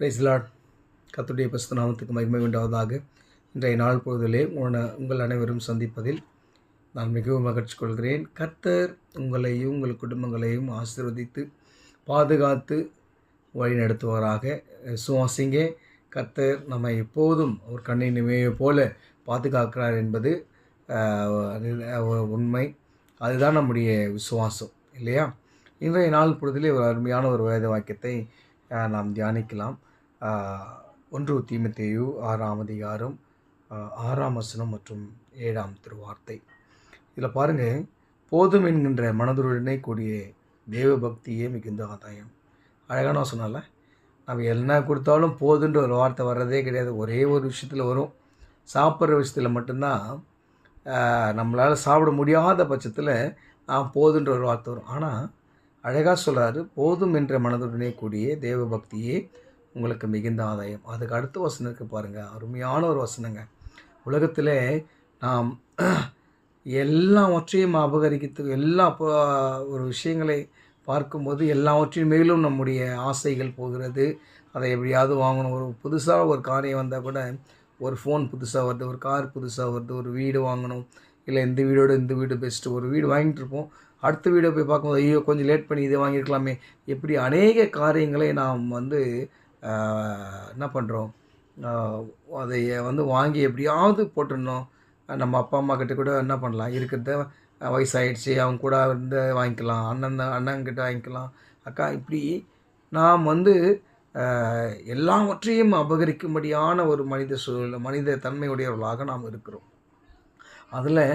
Price Lord. கர்த்தருடைய பரிசுத்த நாமத்துக்கு மகிமை உண்டாவதாக. இன்றைய நாள் பொழுதிலே உங்கள் அனைவரும் சந்திப்பதில் நான் மிகவும் மகிழ்ச்சி கொள்கிறேன். கர்த்தர் உங்களையும் உங்கள் குடும்பங்களையும் ஆசீர்வதித்து பாதுகாத்து வழி நடத்துவாராக. விசுவாசிங்க, கர்த்தர் நம்ம எப்போதும் ஒரு கண்ணின் இமையை போல பாதுகாக்கிறார் என்பது உண்மை. அதுதான் நம்முடைய விசுவாசம், இல்லையா? இன்றைய நாள் பொழுதிலே ஒரு அருமையான ஒரு வேத வாக்கியத்தை நாம் தியானிக்கலாம். 1 தீமோத்தேயு 6ஆம் அதிகாரம் 6ஆம் வசனம் மற்றும் 7ஆம் திருவார்த்தை. இதில் பாருங்கள், போதும் என்கின்ற மனதுடனே கூடிய தேவ பக்தியே மிகுந்த ஆதாயம். அழகான வசனம்ல. நம்ம என்ன கொடுத்தாலும் போதுன்ற ஒரு வார்த்தை வர்றதே கிடையாது. ஒரே ஒரு விஷயத்தில் வரும். சாப்பிட்ற விஷயத்தில் மட்டும்தான் நம்மளால் சாப்பிட முடியாத பட்சத்தில் போதுன்ற ஒரு வார்த்தை வரும். ஆனால் அழகாக சொல்கிறாரு, போதும் என்ற மனதுடனே கூடிய தேவ பக்தியே உங்களுக்கு மிகுந்த ஆதாயம். அதுக்கு அடுத்த வசனம் இருக்குது பாருங்கள், அருமையான ஒரு வசனங்க. உலகத்தில் நாம் எல்லாவற்றையும் அபகரிக்கிறது, எல்லா ஒரு விஷயங்களை பார்க்கும்போது எல்லாவற்றையும் மேலும் நம்முடைய ஆசைகள் போகிறது. அதை எப்படியாவது வாங்கணும். ஒரு புதுசாக ஒரு காரியம் வந்தால் கூட, ஒரு ஃபோன் புதுசாக வருது, ஒரு கார் புதுசாக வருது, ஒரு வீடு வாங்கணும், இல்லை இந்த வீடோட இந்த வீடு பெஸ்ட்டு. ஒரு வீடு வாங்கிட்டு இருப்போம், அடுத்த வீடியோ போய் பார்க்கும்போது ஐயோ கொஞ்சம் லேட் பண்ணி இதை வாங்கியிருக்கலாமே. இப்படி அநேக காரியங்களை நாம் என்ன பண்ணுறோம், அதை வாங்கி எப்படியாவது போட்டுடணும். நம்ம அப்பா அம்மா கிட்ட கூட என்ன பண்ணலாம், இருக்கிறத வயசாகிடுச்சு அவங்க கூட வாங்கிக்கலாம், அண்ணன்கிட்ட வாங்கிக்கலாம், அக்கா, இப்படி நாம் எல்லாவற்றையும் அபகரிக்கும்படியான ஒரு மனித தன்மையுடையவர்களாக நாம் இருக்கிறோம். அதில்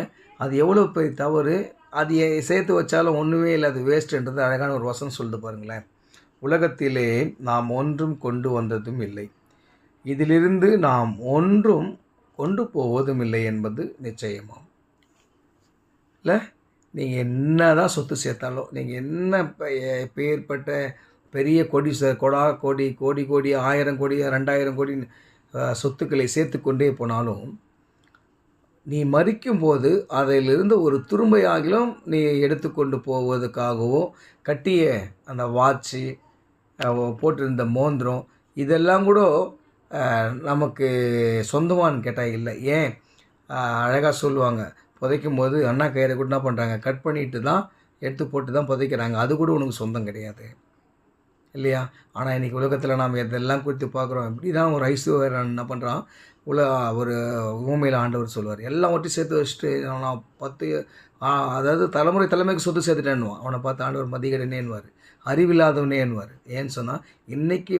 அது எவ்வளோ பெரிய தவறு. அது சேர்த்து வச்சாலும் ஒன்றுமே இல்லை, அது வேஸ்ட்டுன்றது அழகான ஒரு வசனம் சொல்லிட்டு பாருங்களேன். உலகத்திலே நாம் ஒன்றும் கொண்டு வந்ததும் இல்லை, இதிலிருந்து நாம் ஒன்றும் கொண்டு போவதும் இல்லை என்பது நிச்சயமாம். இல்லை, நீங்கள் என்ன தான் சொத்து சேர்த்தாலும், நீங்கள் என்ன பேர்பட்ட பெரிய கோடி 1000 கோடி 2000 கோடி சொத்துக்களை சேர்த்து கொண்டே போனாலும், நீ மரிக்கும்போது அதிலிருந்து ஒரு துரும்பையாகிலும் நீ எடுத்துக்கொண்டு போவதற்காகவோ கட்டிய அந்த வாட்சி, போட்டிருந்த மோந்திரம், இதெல்லாம் கூட நமக்கு சொந்தமானு கேட்டால் இல்லை. ஏன்? அழகாக சொல்லுவாங்க, புதைக்கும் போது அண்ணா கயிறை கூட என்ன பண்ணுறாங்க, கட் பண்ணிட்டு தான் எடுத்து போட்டு தான் புதைக்கிறாங்க. அது கூட உனக்கு சொந்தம் கிடையாது, இல்லையா? ஆனால் இன்றைக்கி உலகத்தில் நாம் இதெல்லாம் குறித்து பார்க்குறோம். இப்படி தான் ஒரு ஐஸ்வர்யன் என்ன பண்ணுறான், ஒரு ஊமையில் ஆண்டவர் சொல்லுவார், எல்லாவற்றையும் சேர்த்து வச்சுட்டு நான் 10 அதாவது தலைமுறைக்கு சொத்து சேர்த்துட்டேன்னுவான். அவனை பார்த்து ஆண்டவர் மதிகடனேன்னுவார், அறிவில்லாதவனேன்னுவார். ஏன்னு சொன்னால், இன்றைக்கி